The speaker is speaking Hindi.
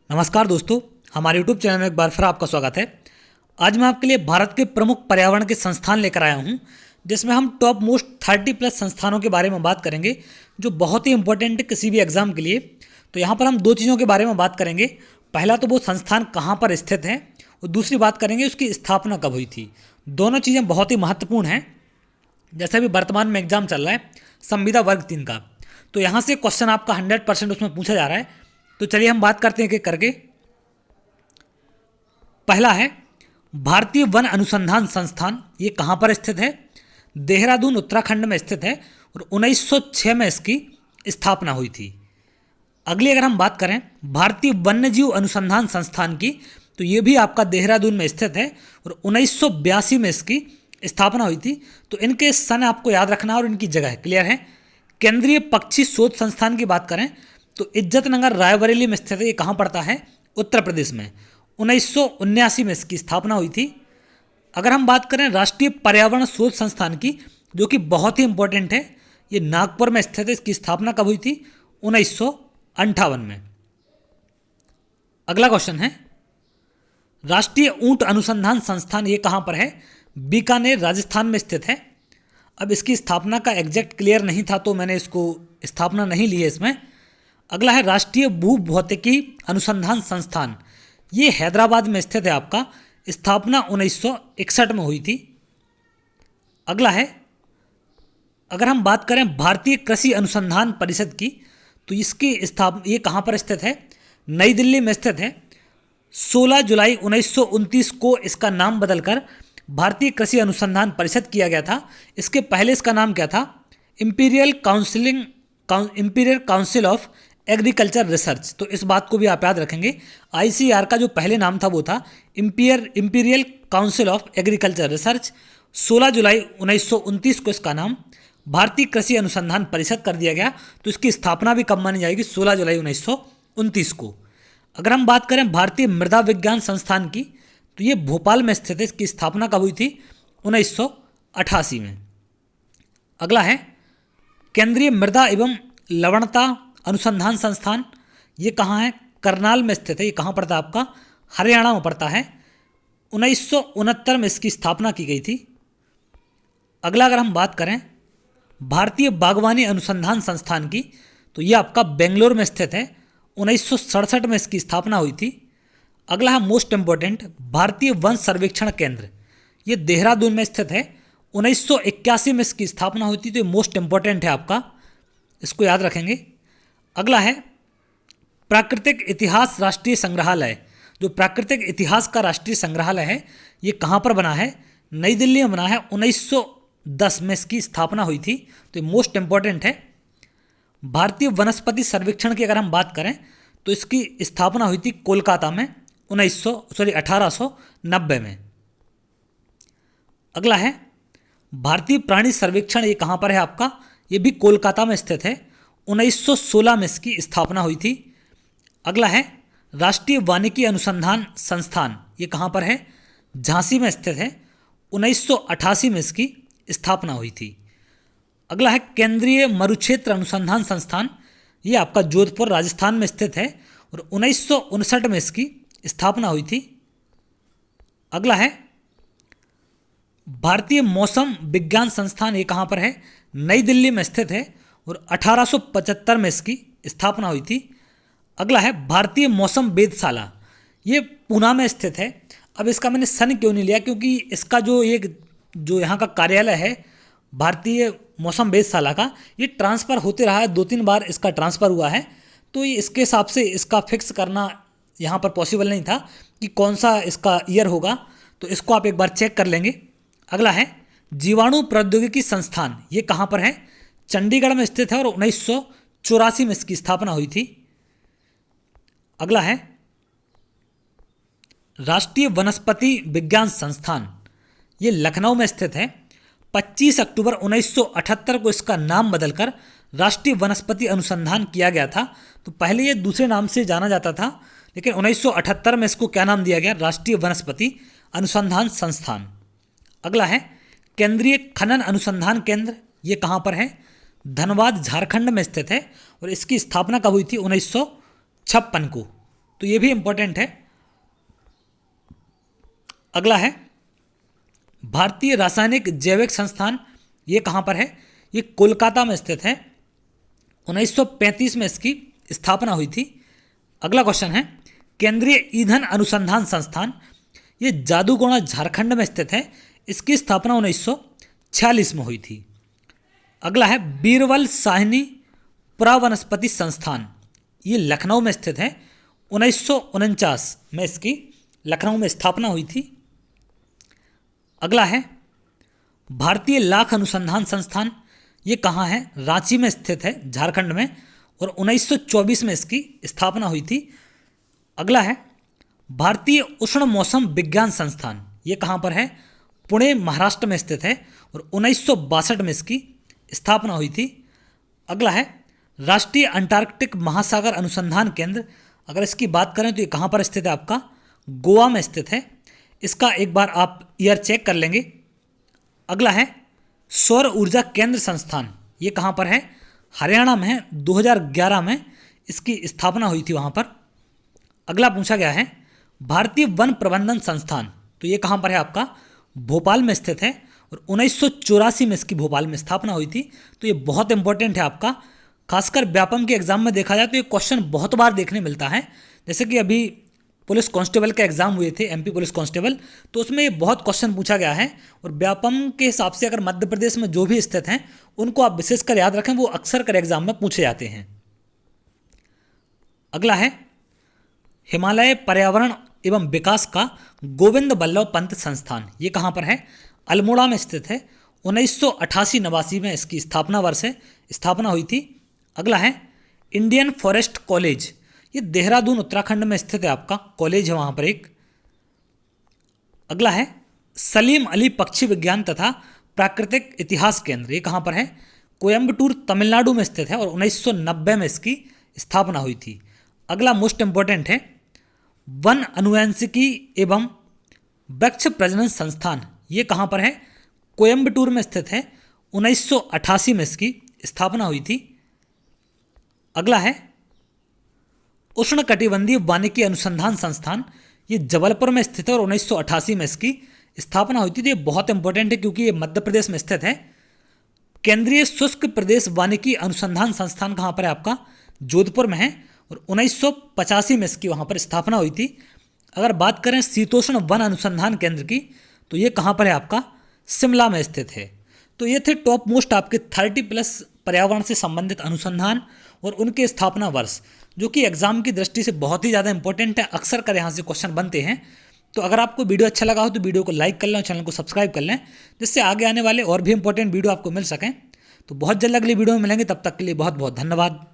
नमस्कार दोस्तों, हमारे YouTube चैनल में एक बार फिर आपका स्वागत है। आज मैं आपके लिए भारत के प्रमुख पर्यावरण के संस्थान लेकर आया हूं, जिसमें हम टॉप मोस्ट 30+ संस्थानों के बारे में बात करेंगे जो बहुत ही इंपॉर्टेंट है किसी भी एग्जाम के लिए। तो यहाँ पर हम दो चीज़ों के बारे में बात करेंगे। पहला तो वो संस्थान कहाँ पर स्थित है और दूसरी बात करेंगे उसकी स्थापना कब हुई थी। दोनों चीज़ें बहुत ही महत्वपूर्ण हैं। जैसे अभी वर्तमान में एग्जाम चल रहा है संविदा वर्ग 3 का, तो यहाँ से क्वेश्चन आपका 100% उसमें पूछा जा रहा है। तो चलिए हम बात करते हैं एक एक करके। पहला है भारतीय वन अनुसंधान संस्थान, ये कहाँ पर स्थित है? देहरादून उत्तराखंड में स्थित है और 1906 में इसकी स्थापना हुई थी। अगली अगर हम बात करें भारतीय वन्यजीव अनुसंधान संस्थान की, तो ये भी आपका देहरादून में स्थित है और 1982 में इसकी स्थापना हुई थी। तो इनके सन आपको याद रखना और इनकी जगह क्लियर है। केंद्रीय पक्षी शोध संस्थान की बात करें तो इज्जतनगर रायबरेली में स्थित है। ये कहाँ पड़ता है? उत्तर प्रदेश में। 1979 में इसकी स्थापना हुई थी। अगर हम बात करें राष्ट्रीय पर्यावरण शोध संस्थान की, जो कि बहुत ही इंपॉर्टेंट है, ये नागपुर में स्थित है। इसकी स्थापना कब हुई थी? 1958 में। अगला क्वेश्चन है राष्ट्रीय ऊंट अनुसंधान संस्थान, ये कहाँ पर है? बीकानेर राजस्थान में स्थित है। अब इसकी स्थापना का एग्जैक्ट क्लियर नहीं था तो मैंने इसको स्थापना नहीं ली है इसमें। अगला है राष्ट्रीय भूभौतिकी अनुसंधान संस्थान, ये हैदराबाद में स्थित है। आपका स्थापना 1961 में हुई थी। अगला है अगर हम बात करें भारतीय कृषि अनुसंधान परिषद की, तो इसकी ये कहाँ पर स्थित है? नई दिल्ली में स्थित है। 16 जुलाई 1929 को इसका नाम बदलकर भारतीय कृषि अनुसंधान परिषद किया गया था। इसके पहले इसका नाम क्या था? Imperial council of agriculture research. तो इस बात को भी आप याद रखेंगे। ICAR का जो पहले नाम था वो था imperial council of agriculture research. 16 जुलाई 1929 को इसका नाम भारतीय कृषि अनुसंधान परिषद कर दिया गया। तो इसकी स्थापना भी कब मानी जाएगी? 16 जुलाई 1929 को। अगर हम बात करें भारतीय मृदा विज्ञान संस्थान की, तो ये भोपाल में स्थित है। इसकी स्थापना कब हुई थी? 1988 में। अगला है केंद्रीय मृदा एवं लवणता अनुसंधान संस्थान, ये कहाँ है? करनाल में स्थित है। ये कहाँ पड़ता है? आपका हरियाणा में पड़ता है। 1969 में इसकी स्थापना की गई थी। अगला अगर हम बात करें भारतीय बागवानी अनुसंधान संस्थान की, तो ये आपका बेंगलोर में स्थित है। 1967 में इसकी स्थापना हुई थी। अगला है मोस्ट इंपॉर्टेंट भारतीय वन सर्वेक्षण केंद्र, ये देहरादून में स्थित है। 1981 में इसकी स्थापना हुई थी। तो ये मोस्ट इंपॉर्टेंट है आपका, इसको याद रखेंगे। अगला है प्राकृतिक इतिहास राष्ट्रीय संग्रहालय, जो प्राकृतिक इतिहास का राष्ट्रीय संग्रहालय है, ये कहाँ पर बना है? नई दिल्ली में बना है। 1910 में इसकी स्थापना हुई थी। तो ये मोस्ट इंपॉर्टेंट है। भारतीय वनस्पति सर्वेक्षण की अगर हम बात करें तो इसकी स्थापना हुई थी कोलकाता में 1890 में। अगला है भारतीय प्राणी सर्वेक्षण, ये कहाँ पर है आपका? ये भी कोलकाता में स्थित है। 1916 में इसकी स्थापना हुई थी। अगला है राष्ट्रीय वानिकी अनुसंधान संस्थान, ये कहाँ पर है? झांसी में स्थित है। 1988 में इसकी स्थापना हुई थी। अगला है केंद्रीय मरुक्षेत्र अनुसंधान संस्थान, ये आपका जोधपुर राजस्थान में स्थित है और 1959 में इसकी स्थापना हुई थी। अगला है भारतीय मौसम विज्ञान संस्थान, ये कहाँ पर है? नई दिल्ली में स्थित है और 1875 में इसकी स्थापना हुई थी। अगला है भारतीय मौसम वेधशाला, ये पूना में स्थित है। अब इसका मैंने सन क्यों नहीं लिया? क्योंकि इसका जो यहाँ का कार्यालय है भारतीय मौसम वेधशाला का, ये ट्रांसफ़र होते रहा है। 2-3 बार इसका ट्रांसफ़र हुआ है। तो ये इसके हिसाब से इसका फिक्स करना यहाँ पर पॉसिबल नहीं था कि कौन सा इसका ईयर होगा। तो इसको आप एक बार चेक कर लेंगे। अगला है जीवाणु प्रौद्योगिकी संस्थान, ये कहाँ पर है? चंडीगढ़ में स्थित है और 1984 में इसकी स्थापना हुई थी। अगला है राष्ट्रीय वनस्पति विज्ञान संस्थान, ये लखनऊ में स्थित है। 25 अक्टूबर 1978 को इसका नाम बदलकर राष्ट्रीय वनस्पति अनुसंधान किया गया था। तो पहले ये दूसरे नाम से जाना जाता था, लेकिन 1978 में इसको क्या नाम दिया गया? राष्ट्रीय वनस्पति अनुसंधान संस्थान। अगला है केंद्रीय खनन अनुसंधान केंद्र, ये कहाँ पर है? धनबाद झारखंड में स्थित है और इसकी स्थापना कब हुई थी? 1956 को। तो ये भी इंपॉर्टेंट है। अगला है भारतीय रासायनिक जैविक संस्थान, ये कहाँ पर है? ये कोलकाता में स्थित है। 1935 में इसकी स्थापना हुई थी। अगला क्वेश्चन है केंद्रीय ईंधन अनुसंधान संस्थान, ये जादूगोड़ा झारखंड में स्थित है। इसकी स्थापना 1946 में हुई थी। अगला है बीरबल साहनी पुरावनस्पति संस्थान, ये लखनऊ में स्थित है। 1949 में इसकी लखनऊ में स्थापना हुई थी। अगला है भारतीय लाख अनुसंधान संस्थान, ये कहाँ है? रांची में स्थित है, झारखंड में, और 1924 में इसकी स्थापना हुई थी। अगला है भारतीय उष्ण मौसम विज्ञान संस्थान, ये कहाँ पर है? पुणे महाराष्ट्र में स्थित है, और 1962 में इसकी स्थापना हुई थी। अगला है राष्ट्रीय अंटार्कटिक महासागर अनुसंधान केंद्र, अगर इसकी बात करें तो ये कहाँ पर स्थित है? आपका गोवा में स्थित है। इसका एक बार आप ईयर चेक कर लेंगे। अगला है सौर ऊर्जा केंद्र संस्थान, ये कहाँ पर है? हरियाणा में है। 2011 में इसकी स्थापना हुई थी वहाँ पर। अगला पूछा गया है भारतीय वन प्रबंधन संस्थान, तो ये कहाँ पर है? आपका भोपाल में स्थित है, और 1984 में इसकी भोपाल में स्थापना हुई थी। तो ये बहुत इंपॉर्टेंट है आपका, खासकर व्यापम के एग्जाम में देखा जाए तो ये क्वेश्चन बहुत बार देखने मिलता है। जैसे कि अभी पुलिस कांस्टेबल के एग्जाम हुए थे, एमपी पुलिस कांस्टेबल, तो उसमें ये बहुत क्वेश्चन पूछा गया है। और व्यापम के हिसाब से अगर मध्य प्रदेश में जो भी स्थित हैं उनको आप विशेषकर याद रखें, वो अक्सर कर एग्जाम में पूछे जाते हैं। अगला है हिमालय पर्यावरण एवं विकास का गोविंद बल्लभ पंत संस्थान, ये कहाँ पर है? अल्मोड़ा में स्थित है। 1988-89 में इसकी स्थापना वर्ष है, स्थापना हुई थी। अगला है इंडियन फॉरेस्ट कॉलेज, ये देहरादून उत्तराखंड में स्थित है। आपका कॉलेज है वहाँ पर एक। अगला है सलीम अली पक्षी विज्ञान तथा प्राकृतिक इतिहास केंद्र, ये कहाँ पर है? कोयम्बटूर तमिलनाडु में स्थित है, और 1990 में इसकी स्थापना हुई थी। अगला मोस्ट इंपॉर्टेंट है वन अनुवंशिकी एवं वृक्ष प्रजनन संस्थान, ये कहाँ पर है? कोयम्बटूर में स्थित है। 1988 में इसकी स्थापना हुई थी। अगला है उष्णकटिबंधीय वानिकी अनुसंधान संस्थान, ये जबलपुर में स्थित है, और 1988 में इसकी स्थापना हुई थी। तो ये बहुत इंपॉर्टेंट है क्योंकि ये मध्य प्रदेश में स्थित है। केंद्रीय शुष्क प्रदेश वानिकी अनुसंधान संस्थान कहाँ पर है? आपका जोधपुर में है, और 1985 में इसकी वहाँ पर स्थापना हुई थी। अगर बात करें शीतोष्ण वन अनुसंधान केंद्र की, तो ये कहाँ पर है? आपका शिमला में स्थित है। तो ये थे टॉप मोस्ट आपके 30+ पर्यावरण से संबंधित अनुसंधान और उनके स्थापना वर्ष, जो कि एग्जाम की दृष्टि से बहुत ही ज़्यादा इंपॉर्टेंट है। अक्सर कर यहाँ से क्वेश्चन बनते हैं। तो अगर आपको वीडियो अच्छा लगा हो तो वीडियो को लाइक कर लें और चैनल को सब्सक्राइब कर लें, जिससे आगे आने वाले और भी इंपॉर्टेंट वीडियो आपको मिल सकें। तो बहुत जल्द अगली वीडियो में मिलेंगे, तब तक के लिए बहुत बहुत धन्यवाद।